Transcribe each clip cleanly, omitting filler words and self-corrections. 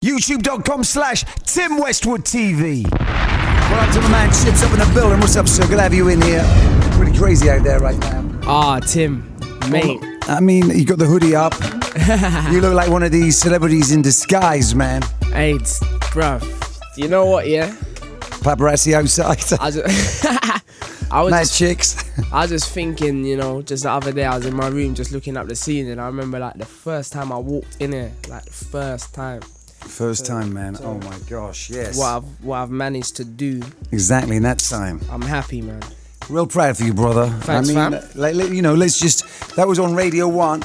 YouTube.com/Tim Westwood TV. Well, up to my man Chips up in the building. What's up, sir? Good to have you in here. Pretty crazy out there right now. Tim, mate. I mean, you got the hoodie up. You look like one of these celebrities in disguise, man. Hey, bruv. You know what, yeah? Paparazzi outside. Mad chicks. I was just thinking, just the other day I was in my room just looking up the scene, and I remember like the first time I walked in here, like the first time. First time, man. Oh my gosh, yes. What I've managed to do. Exactly in that time. I'm happy, man. Real proud for you, brother. Thanks, fam. Let's just. That was on Radio 1.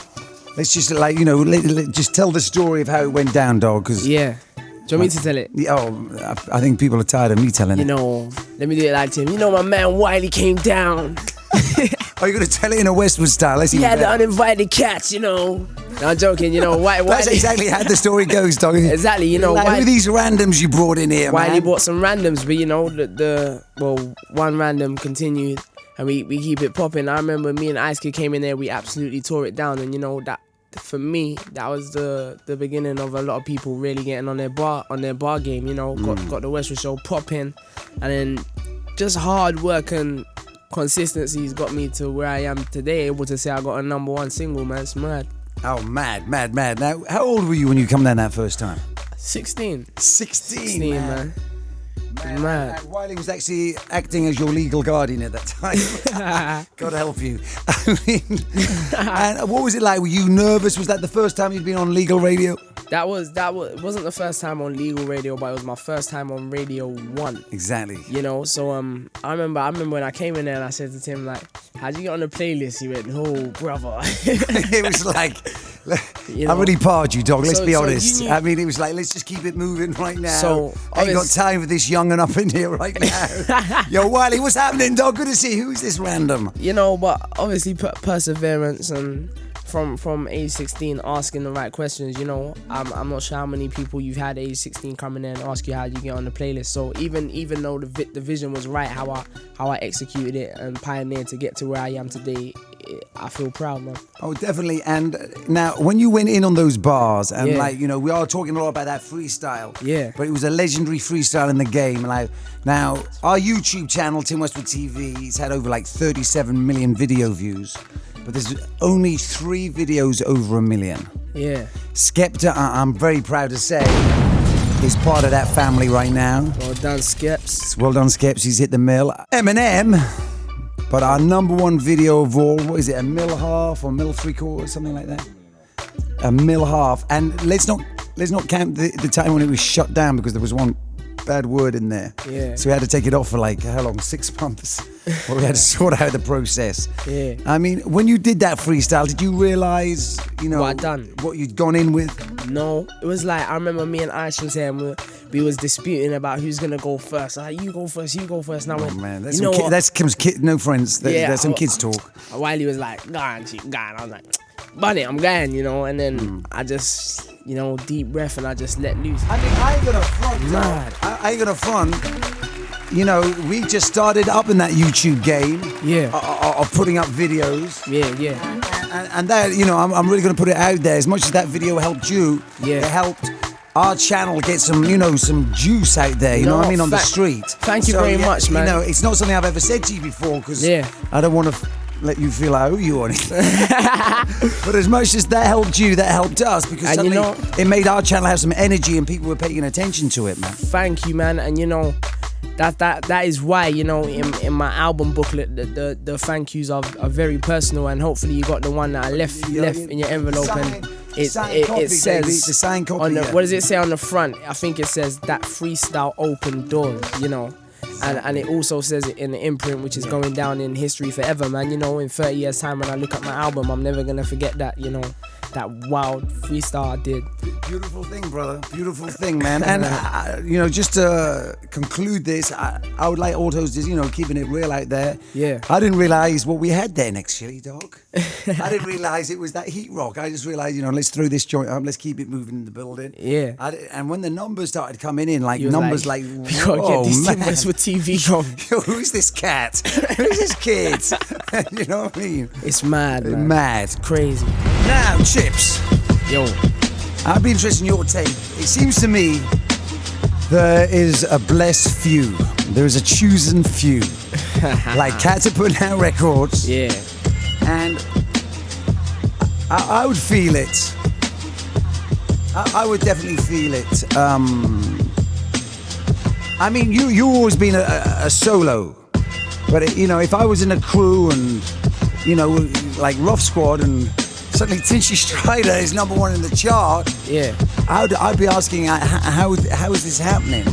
Let's just just tell the story of how it went down, dog. Cause yeah. Do you want me to tell it? Oh, I think people are tired of me telling it. Let me do it like Tim. My man Wiley came down. Are you going to tell it in a Westwood style? He had the uninvited cats, No, I'm joking, Wiley. That's exactly how the story goes, dog. Exactly, Who are these randoms you brought in here, Wiley man? brought some randoms, but one random continued, and we keep it popping. I remember me and Ice Kid came in there, we absolutely tore it down, and that for me, that was the beginning of a lot of people really getting on their bar game, got the Westwood show popping, and then just hard work and consistency's got me to where I am today, able to say I got a #1 single, man. It's mad. Oh, mad. Now, how old were you when you come down that first time? 16. 16, man. Mad. Wiley was actually acting as your legal guardian at that time. God help you. And what was it like? Were you nervous? Was that the first time you'd been on legal radio? That it wasn't the first time on legal radio, but it was my first time on Radio 1. Exactly. So I remember when I came in there and I said to Tim, like, how'd you get on the playlist? He went, oh, brother. It was like, I've already parred you, dog. Let's be honest. I mean, it was like, let's just keep it moving right now. So I ain't got time for this young and up in here right now. Yo, Wiley, what's happening, dog? Good to see you. Who's this random? But obviously perseverance and from age 16 asking the right questions. I'm not sure how many people you've had age 16 coming in and ask you how you get on the playlist. So even though the vision was right, how I executed it and pioneered to get to where I am today, I feel proud, man. Oh, definitely. And now, when you went in on those bars, and we are talking a lot about that freestyle. Yeah. But it was a legendary freestyle in the game. Now, our YouTube channel, Tim Westwood TV, it's had over 37 million video views. But there's only 3 videos over 1 million. Yeah. Skepta, I'm very proud to say, is part of that family right now. Well done, Skeps. Well done, Skeps. He's hit the mill. Eminem. But our #1 video of all, what is it, 1.5 mil or 1.75 mil, something like that? 1.5 mil. And let's not count the time when it was shut down because there was one bad word in there. Yeah. So we had to take it off for how long? 6 months. Well, we had to sort out the process. Yeah. I mean, when you did that freestyle, did you realise, what I'd done? What you'd gone in with? No. It was I remember me and Aisha was here and we was disputing about who's gonna go first. You go first. Now, man, that's no friends. That's some kids talk. Wiley was like, "Go on, Chief, go on." I was like, "Bunny, I'm going," and then I just, deep breath and I just let loose. I mean, I ain't gonna front. Mad. I ain't gonna front. We just started up in that YouTube game. Yeah. Of putting up videos. Yeah. And that, I'm really gonna put it out there. As much as that video helped you, it helped our channel get some, some juice out there. You know what I mean, on the street. Thank you very much, man. It's not something I've ever said to you before because I don't want to let you feel I owe you or anything. But as much as that helped you, that helped us because suddenly it made our channel have some energy and people were paying attention to it, man. Thank you, man. And that is why, in my album booklet, the thank yous are very personal, and hopefully you got the one that I left in your envelope, and it says, it's a signed copy. What does it say on the front? I think it says that freestyle opened doors, And it also says it in the imprint, which is going down in history forever, man. In 30 years' time when I look at my album, I'm never gonna forget that, that wild freestyle I did. Beautiful thing, brother. Beautiful thing, man. And, just to conclude this, I would like autos just, keeping it real out there. Yeah. I didn't realise what we had then, actually, dog. I didn't realise it was that heat rock. I just realised, let's throw this joint up, let's keep it moving in the building. Yeah. And when the numbers started coming in, numbers we gotta get these Tim Westwood TV going. Yo, who's this cat? Who's this kid? You know what I mean? It's mad, man. Mad. It's crazy. Now, Chips. Yo. I'd be interested in your take. It seems to me there is a blessed few. There is a chosen few. Like cats are putting out records. Yeah. And I would feel it. I would definitely feel it. I mean, you always been a solo. But, if I was in a crew and, like Rough Squad and suddenly Tinchy Strider is #1 in the chart. Yeah. I'd be asking, how is this happening?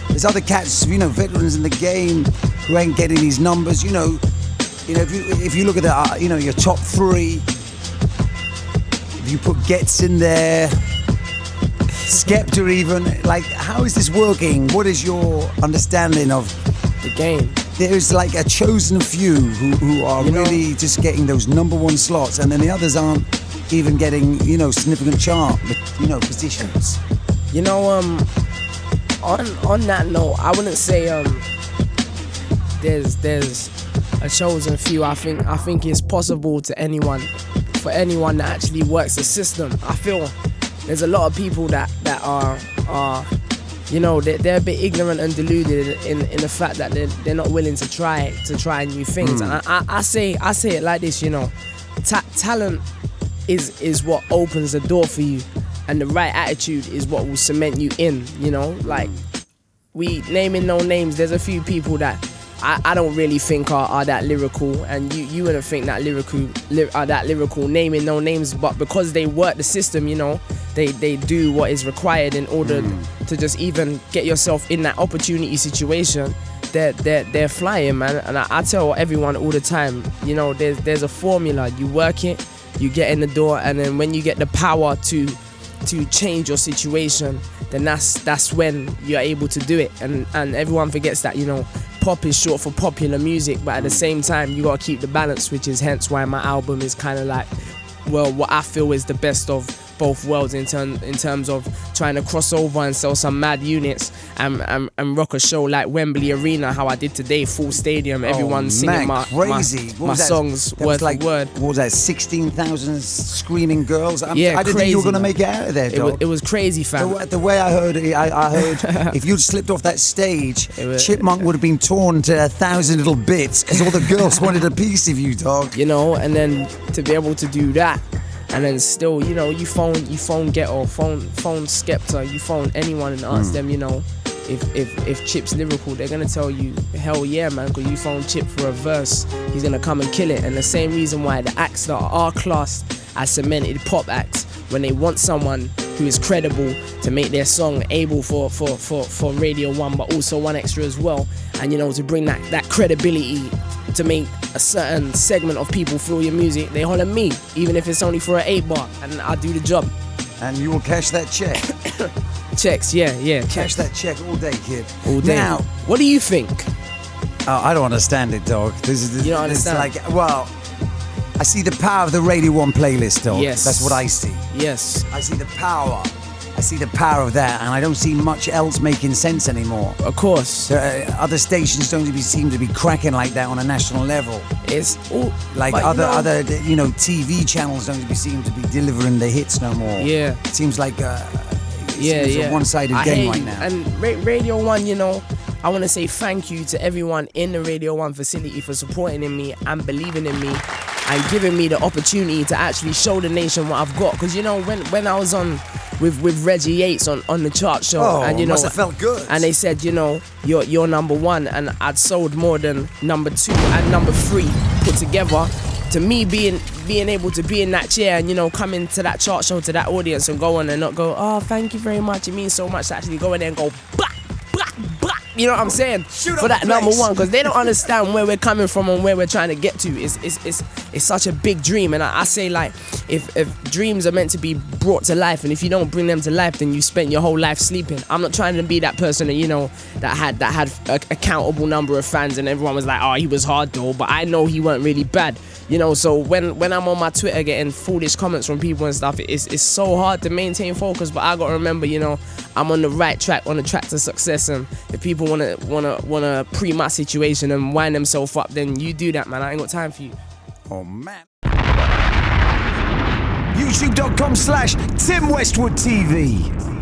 There's other cats, veterans in the game who ain't getting these numbers. If you look at the, your top 3, if you put Gets in there, Skepta even, like, how is this working? What is your understanding of the game? There's like a chosen few who are really just getting those #1 slots, and then the others aren't even getting, significant chart, positions. On that note, I wouldn't say there's a chosen few. I think it's possible for anyone that actually works the system. I feel there's a lot of people that are they're a bit ignorant and deluded in the fact that they're not willing to try new things. And I say it like this, talent is what opens the door for you, and the right attitude is what will cement you in. Like, we naming no names. There's a few people that I don't really think are that lyrical, and you wouldn't think that lyrical, naming no names, but because they work the system, they do what is required in order to just even get yourself in that opportunity situation. They're flying, man. And I tell everyone all the time, there's a formula. You work it, you get in the door, and then when you get the power to change your situation, then that's when you're able to do it. And everyone forgets that, pop is short for popular music, but at the same time you gotta keep the balance, which is hence why my album is kind of like, well, what I feel is the best of both worlds in terms of trying to cross over and sell some mad units and rock a show like Wembley Arena, how I did today, full stadium, everyone singing my songs word for word. What was that, 16,000 screaming girls? I didn't think you were going to make it out of there, dog. It was crazy, fam. The way I heard it, I heard if you'd slipped off that stage, Chipmunk would have been torn to 1,000 little bits because all the girls wanted a piece of you, dog. And then to be able to do that, and then still, you phone Ghetto, phone Skepta, you phone anyone and ask them, if Chip's lyrical, they're gonna tell you, hell yeah, man, because you phone Chip for a verse, he's gonna come and kill it. And the same reason why the acts that are classed as cemented pop acts, when they want someone who is credible to make their song able for Radio 1, but also 1Extra as well, and to bring that credibility to make a certain segment of people feel your music, they holler me, even if it's only for an 8-bar, and I'll do the job. And you will cash that check. Checks, yeah. Cash that check all day, kid. All day. Now, what do you think? I don't understand it, dog. You don't understand? I see the power of the Radio 1 playlist, dog. Yes. That's what I see. Yes. I see the power. I see the power of that, and I don't see much else making sense anymore. Of course. Other stations don't seem to be cracking like that on a national level. It's all like other TV channels don't seem to be delivering the hits no more. Yeah. It seems like a one-sided game right now. And Radio 1, I want to say thank you to everyone in the Radio 1 facility for supporting in me and believing in me and giving me the opportunity to actually show the nation what I've got. Because when I was on with Reggie Yates on the chart show, and must have felt good. And they said, you're #1, and I'd sold more than #2 and #3 put together. To me, being able to be in that chair and come into that chart show to that audience and go on and not go, oh, thank you very much, it means so much to actually go in there and go bah, bah, bah. You know what I'm saying? For that #1, because they don't understand where we're coming from and where we're trying to get to. It's such a big dream, and I say, like, if dreams are meant to be brought to life, and if you don't bring them to life, then you spent your whole life sleeping. I'm not trying to be that person that had a countable number of fans, and everyone was like, oh, he was hard though, but I know he weren't really bad. So when I'm on my Twitter getting foolish comments from people and stuff, it's so hard to maintain focus. But I gotta remember, I'm on the right track, on the track to success. And if people wanna pre my situation and wind themselves up, then you do that, man. I ain't got time for you. Oh man. You youtube.com/Tim Westwood TV.